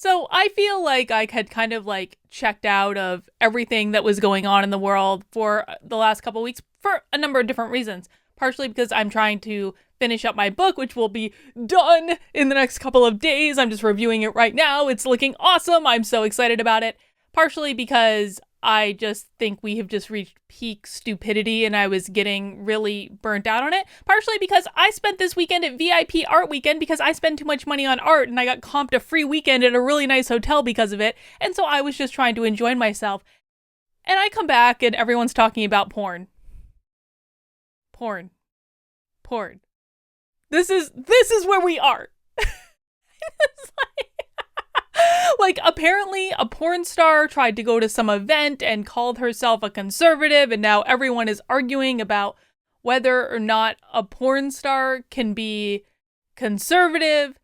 So I feel like I had kind of like checked out of everything that was going on in the world for the last couple weeks for a number of different reasons. Partially because I'm trying to finish up my book, which will be done in the next couple of days. I'm just reviewing it right now. It's looking awesome. I'm so excited about it. Partially because I just think we have just reached peak stupidity and I was getting really burnt out on it. Partially because I spent this weekend at VIP Art Weekend because I spend too much money on art and I got comped a free weekend at a really nice hotel because of it. And so I was just trying to enjoy myself. And I come back and everyone's talking about porn. Porn. This is where we are. It's like apparently a porn star tried to go to some event and called herself a conservative, and now everyone is arguing about whether or not a porn star can be conservative.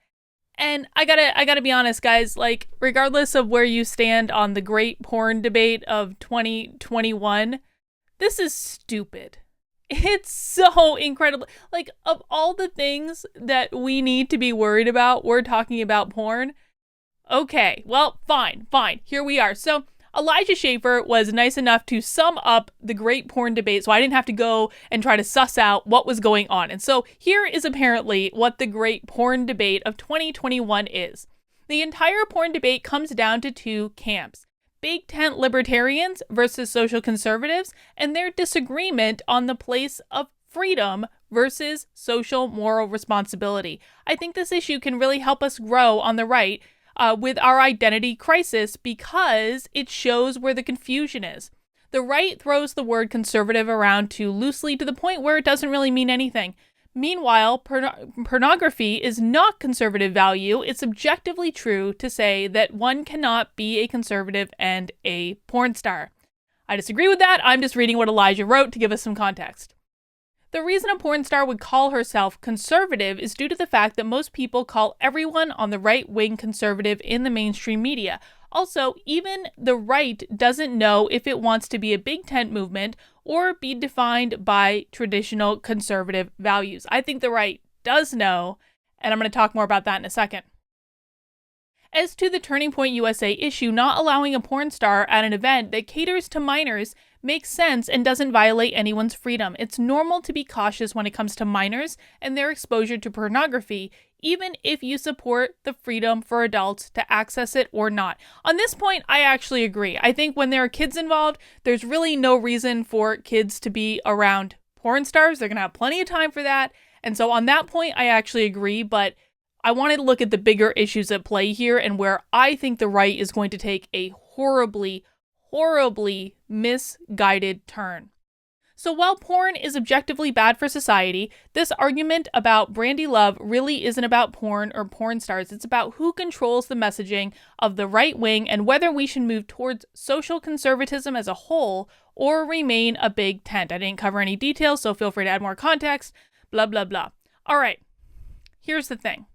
And I gotta be honest, guys, like regardless of where you stand on the great porn debate of 2021, this is stupid. It's so incredible. Like, of all the things that we need to be worried about, we're talking about porn. Okay, well, fine. Here we are. So Elijah Schaffer was nice enough to sum up the great porn debate, so I didn't have to go and try to suss out what was going on. And so here is apparently what the great porn debate of 2021 is. The entire porn debate comes down to two camps: big tent libertarians versus social conservatives, and their disagreement on the place of freedom versus social moral responsibility. I think this issue can really help us grow on the right with our identity crisis because it shows where the confusion is. The right throws the word conservative around too loosely to the point where it doesn't really mean anything. Meanwhile, pornography is not conservative value. It's objectively true to say that one cannot be a conservative and a porn star. I disagree with that. I'm just reading what Elijah wrote to give us some context. The reason a porn star would call herself conservative is due to the fact that most people call everyone on the right wing conservative in the mainstream media. Also, even the right doesn't know if it wants to be a big tent movement or be defined by traditional conservative values. I think the right does know, and I'm going to talk more about that in a second. As to the Turning Point USA issue, not allowing a porn star at an event that caters to minors makes sense and doesn't violate anyone's freedom. It's normal to be cautious when it comes to minors and their exposure to pornography, even if you support the freedom for adults to access it or not. On this point, I actually agree. I think when there are kids involved, there's really no reason for kids to be around porn stars. They're going to have plenty of time for that. And so on that point, I actually agree, but I wanted to look at the bigger issues at play here and where I think the right is going to take a horribly misguided turn. So while porn is objectively bad for society, this argument about Brandy Love really isn't about porn or porn stars. It's about who controls the messaging of the right wing and whether we should move towards social conservatism as a whole or remain a big tent. I didn't cover any details, so feel free to add more context, blah, blah, blah. All right, here's the thing.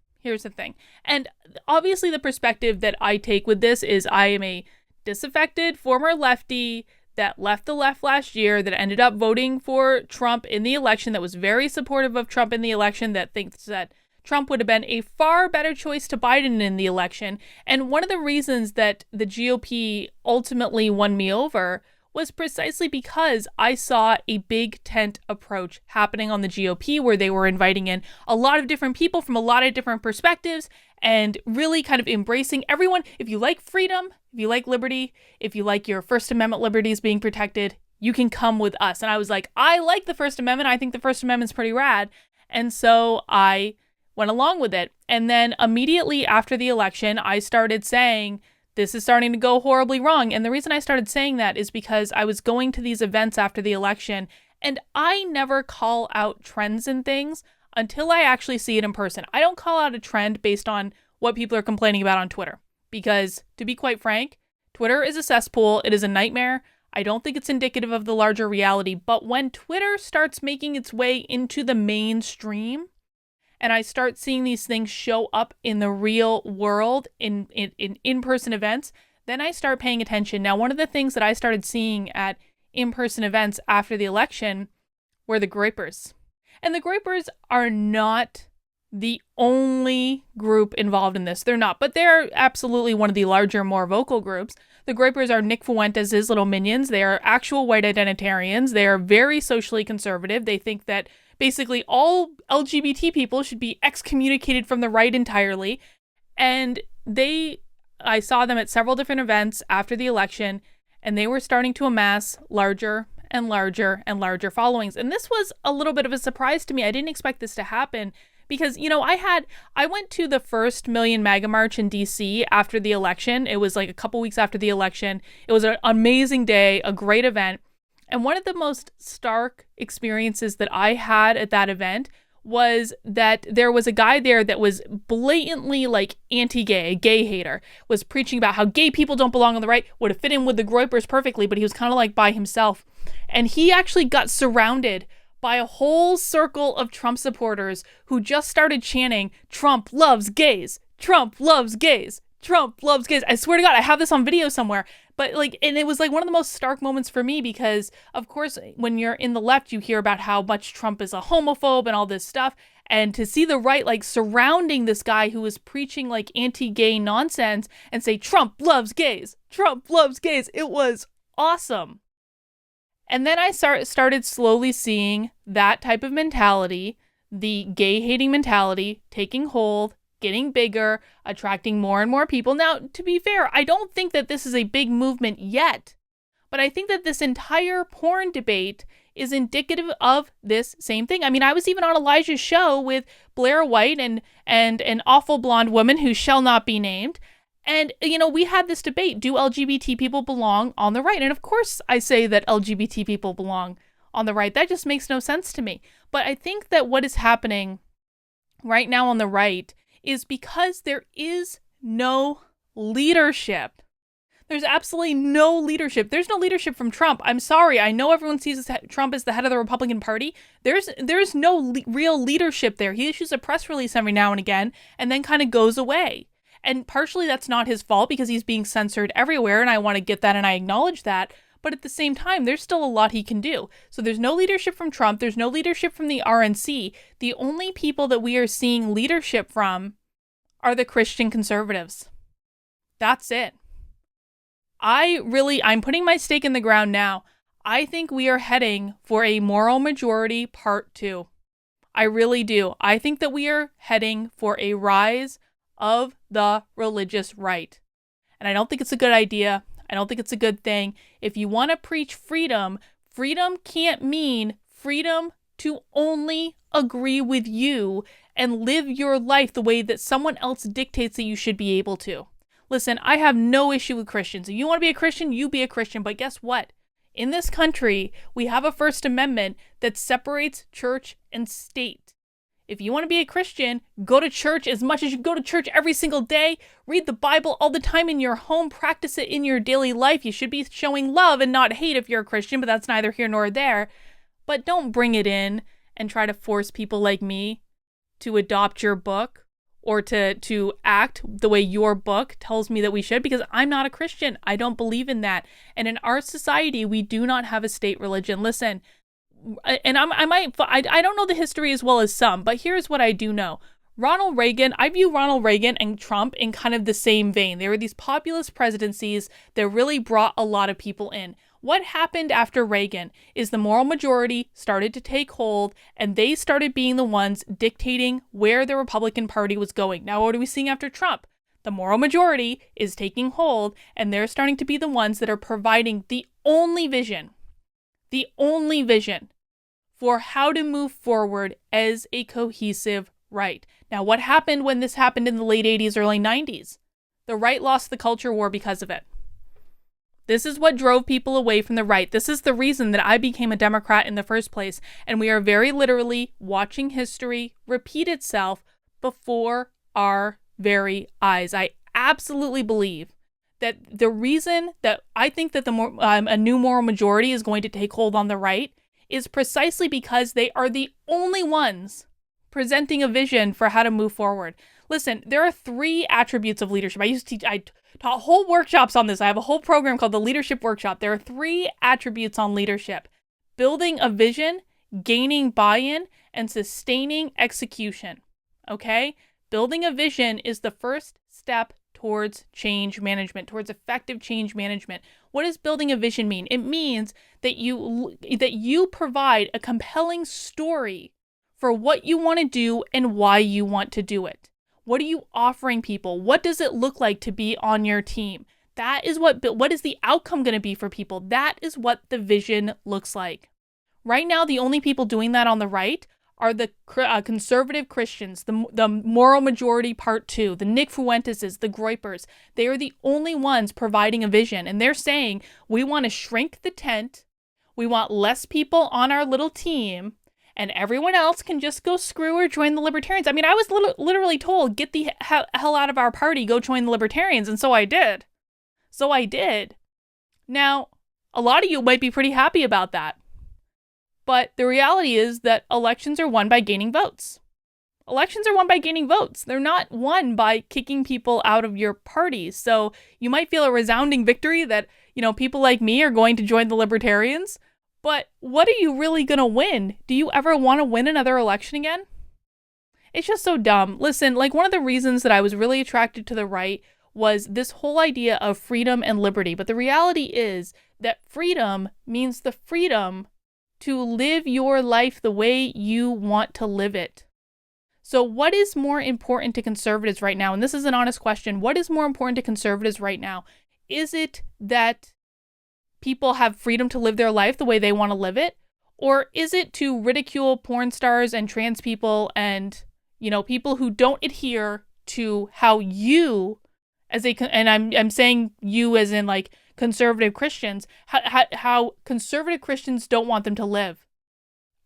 And obviously the perspective that I take with this is I am a disaffected former lefty that left the left last year, that ended up voting for Trump in the election, that was very supportive of Trump in the election, that thinks that Trump would have been a far better choice to Biden in the election. And one of the reasons that the GOP ultimately won me over was precisely because I saw a big tent approach happening on the GOP where they were inviting in a lot of different people from a lot of different perspectives and really kind of embracing everyone. If you like freedom, if you like liberty, if you like your First Amendment liberties being protected, you can come with us. And I was like, I like the First Amendment. I think the First Amendment's pretty rad. And so I went along with it. And then immediately after the election, I started saying, this is starting to go horribly wrong. And the reason I started saying that is because I was going to these events after the election, and I never call out trends and things until I actually see it in person. I don't call out a trend based on what people are complaining about on Twitter, because to be quite frank, Twitter is a cesspool. It is a nightmare. I don't think it's indicative of the larger reality. But when Twitter starts making its way into the mainstream, and I start seeing these things show up in the real world in in-person events, then I start paying attention. Now, one of the things that I started seeing at in-person events after the election were the groypers. And the groypers are not the only group involved in this. They're not, but they're absolutely one of the larger, more vocal groups. The Groypers are Nick Fuentes' little minions. They are actual white identitarians. They are very socially conservative. They think that basically all LGBT people should be excommunicated from the right entirely. And I saw them at several different events after the election, and they were starting to amass larger and larger and larger followings. And this was a little bit of a surprise to me. I didn't expect this to happen because, I went to the first Million MAGA March in DC after the election. It was like a couple weeks after the election. It was an amazing day, a great event. And one of the most stark experiences that I had at that event was that there was a guy there that was blatantly like anti-gay, a gay hater, was preaching about how gay people don't belong on the right, would have fit in with the Groypers perfectly, but he was kind of like by himself. And he actually got surrounded by a whole circle of Trump supporters who just started chanting, "Trump loves gays, Trump loves gays, Trump loves gays." I swear to God, I have this on video somewhere. But and it was like one of the most stark moments for me because, of course, when you're in the left, you hear about how much Trump is a homophobe and all this stuff. And to see the right surrounding this guy who was preaching anti-gay nonsense and say, "Trump loves gays, Trump loves gays," it was awesome. And then I started slowly seeing that type of mentality, the gay-hating mentality, taking hold, getting bigger, attracting more and more people. Now, to be fair, I don't think that this is a big movement yet, but I think that this entire porn debate is indicative of this same thing. I mean, I was even on Elijah's show with Blair White and an awful blonde woman who shall not be named. And, we had this debate, do LGBT people belong on the right? And of course I say that LGBT people belong on the right. That just makes no sense to me. But I think that what is happening right now on the right is because there is no leadership. There's absolutely no leadership. There's no leadership from Trump. I'm sorry. I know everyone sees Trump as the head of the Republican Party. There's no real leadership there. He issues a press release every now and again and then kind of goes away. And partially that's not his fault because he's being censored everywhere, and I want to get that and I acknowledge that. But at the same time, there's still a lot he can do. So there's no leadership from Trump. There's no leadership from the RNC. The only people that we are seeing leadership from are the Christian conservatives. That's it. I'm putting my stake in the ground now. I think we are heading for a moral majority part 2. I really do. I think that we are heading for a rise of the religious right. And I don't think it's a good idea. I don't think it's a good thing. If you want to preach freedom, freedom can't mean freedom to only agree with you and live your life the way that someone else dictates that you should be able to. Listen, I have no issue with Christians. If you want to be a Christian, you be a Christian. But guess what? In this country, we have a First Amendment that separates church and state. If you want to be a Christian, go to church as much as you go to church every single day. Read the Bible all the time in your home. Practice it in your daily life. You should be showing love and not hate if you're a Christian, but that's neither here nor there. But don't bring it in and try to force people like me to adopt your book or to act the way your book tells me that we should, because I'm not a Christian. I don't believe in that. And in our society, we do not have a state religion. Listen, and I don't know the history as well as some, but here's what I do know. Ronald Reagan, I view Ronald Reagan and Trump in kind of the same vein. They were these populist presidencies that really brought a lot of people in. What happened after Reagan is the moral majority started to take hold, and they started being the ones dictating where the Republican Party was going. Now, what are we seeing after Trump? The moral majority is taking hold, and they're starting to be the ones that are providing the only vision for how to move forward as a cohesive right. Now, what happened when this happened in the late 80s, early 90s? The right lost the culture war because of it. This is what drove people away from the right. This is the reason that I became a Democrat in the first place. And we are very literally watching history repeat itself before our very eyes. I absolutely believe that the reason that I think that a new moral majority is going to take hold on the right is precisely because they are the only ones presenting a vision for how to move forward. Listen, there are 3 attributes of leadership. I taught whole workshops on this. I have a whole program called the Leadership Workshop. There are 3 attributes on leadership: building a vision, gaining buy-in, and sustaining execution. okay? Building a vision is the first step towards change management, towards effective change management. What does building a vision mean? It means that you provide a compelling story for what you want to do and why you want to do it. What are you offering people? What does it look like to be on your team? That is what is the outcome going to be for people? That is what the vision looks like. Right now, the only people doing that on the right are the conservative Christians, the moral majority part 2, the Nick Fuenteses, the Groypers. They are the only ones providing a vision. And they're saying, we want to shrink the tent. We want less people on our little team. And everyone else can just go screw or join the Libertarians. I mean, I was literally told, get the hell out of our party, go join the Libertarians. And so I did. Now, a lot of you might be pretty happy about that. But the reality is that elections are won by gaining votes. They're not won by kicking people out of your party. So you might feel a resounding victory that, people like me are going to join the Libertarians. But what are you really going to win? Do you ever want to win another election again? It's just so dumb. Listen, one of the reasons that I was really attracted to the right was this whole idea of freedom and liberty. But the reality is that freedom means the freedom to live your life the way you want to live it. So what is more important to conservatives right now? And this is an honest question. What is more important to conservatives right now? Is it that people have freedom to live their life the way they want to live it? Or is it to ridicule porn stars and trans people and, people who don't adhere to how you, and I'm saying you as in conservative Christians, how conservative Christians don't want them to live?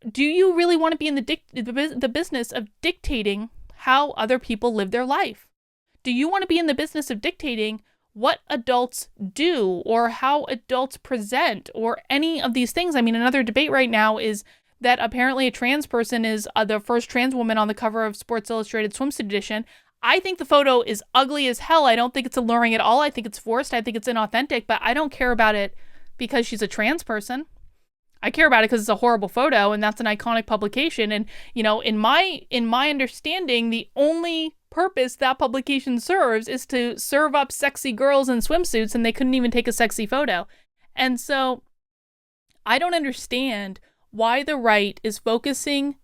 Do you really want to be in the business of dictating how other people live their life? Do you want to be in the business of dictating what adults do or how adults present or any of these things? I mean, another debate right now is that apparently a trans person is the first trans woman on the cover of Sports Illustrated Swimsuit Edition. I think the photo is ugly as hell. I don't think it's alluring at all. I think it's forced. I think it's inauthentic, but I don't care about it because she's a trans person. I care about it because it's a horrible photo and that's an iconic publication. And, in my understanding, the only purpose that publication serves is to serve up sexy girls in swimsuits, and they couldn't even take a sexy photo. And so I don't understand why the right is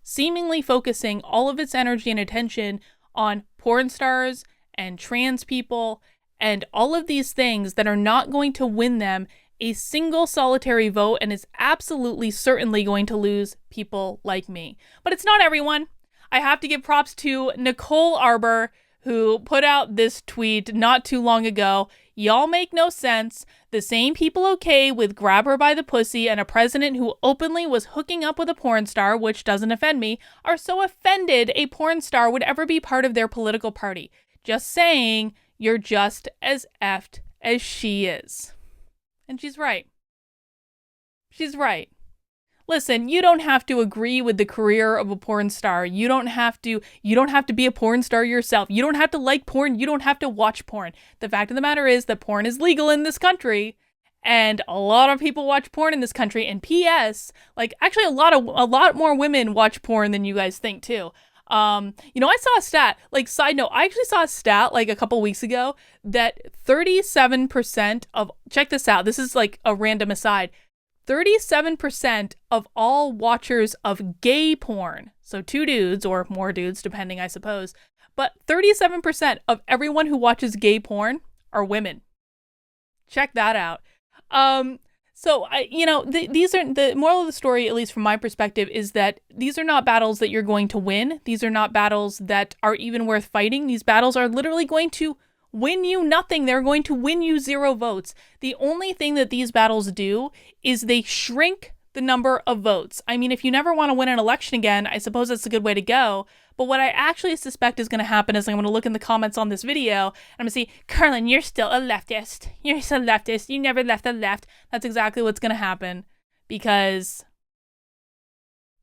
seemingly focusing all of its energy and attention on porn stars and trans people and all of these things that are not going to win them a single solitary vote and is absolutely certainly going to lose people like me. But it's not everyone. I have to give props to Nicole Arbour, who put out this tweet not too long ago. Y'all make no sense. The same people okay with grab her by the pussy and a president who openly was hooking up with a porn star, which doesn't offend me, are so offended a porn star would ever be part of their political party. Just saying, you're just as effed as she is. And she's right. Listen, you don't have to agree with the career of a porn star. You don't have to be a porn star yourself. You don't have to like porn. You don't have to watch porn. The fact of the matter is that porn is legal in this country, and a lot of people watch porn in this country. And P.S., actually a lot more women watch porn than you guys think too. I saw a stat, side note, I actually saw a stat a couple weeks ago that 37% of, check this out, this is a random aside, 37% of all watchers of gay porn, so 2 dudes or more dudes, depending, I suppose, but 37% of everyone who watches gay porn are women. Check that out. So these are the moral of the story, at least from my perspective, is that these are not battles that you're going to win. These are not battles that are even worth fighting. These battles are literally going to win you nothing. They're going to win you 0 votes. The only thing that these battles do is they shrink the number of votes. I mean, if you never want to win an election again, I suppose that's a good way to go. But what I actually suspect is going to happen is I'm going to look in the comments on this video and I'm going to see, Carlin, you're still a leftist. You're still a leftist. You never left the left. That's exactly what's going to happen, because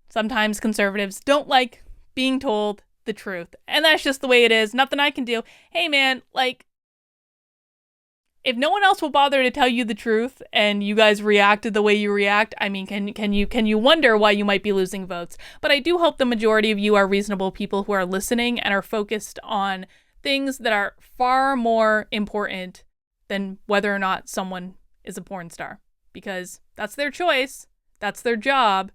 sometimes conservatives don't like being told the truth. And that's just the way it is. Nothing I can do. Hey, man, If no one else will bother to tell you the truth and you guys reacted the way you react, I mean, can you wonder why you might be losing votes? But I do hope the majority of you are reasonable people who are listening and are focused on things that are far more important than whether or not someone is a porn star, because that's their choice, that's their job,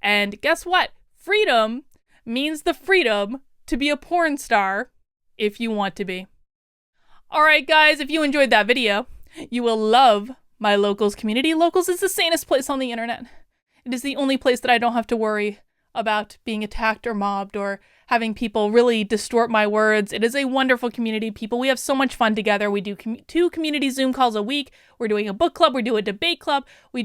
and guess what? Freedom means the freedom to be a porn star if you want to be. Alright guys, if you enjoyed that video, you will love my Locals community. Locals is the sanest place on the internet. It is the only place that I don't have to worry about being attacked or mobbed or having people really distort my words. It is a wonderful community, people. We have so much fun together. We do 2 community Zoom calls a week. We're doing a book club. We do a debate club. We're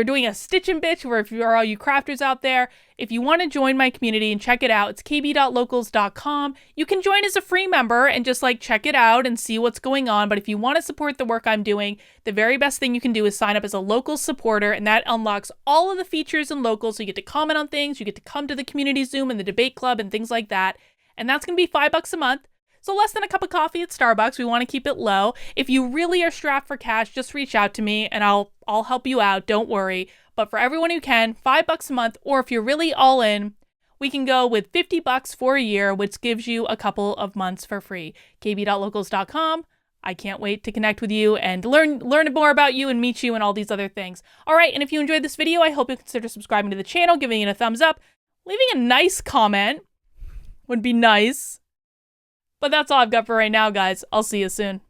doing a Stitch and Bitch, where if you are all you crafters out there, if you want to join my community and check it out, it's kb.locals.com. You can join as a free member and just like check it out and see what's going on. But if you want to support the work I'm doing, the very best thing you can do is sign up as a Locals supporter, and that unlocks all of the features in Locals. So you get to comment on things, you get to come to the community Zoom and the debate club and things like that. And that's going to be $5 a month. So less than a cup of coffee at Starbucks. We want to keep it low. If you really are strapped for cash, just reach out to me and I'll help you out. Don't worry. But for everyone who can, $5 a month, or if you're really all in, we can go with $50 for a year, which gives you a couple of months for free. kb.locals.com. I can't wait to connect with you and learn more about you and meet you and all these other things. All right, and if you enjoyed this video, I hope you'll consider subscribing to the channel, giving it a thumbs up, leaving a nice comment would be nice. But that's all I've got for right now, guys. I'll see you soon.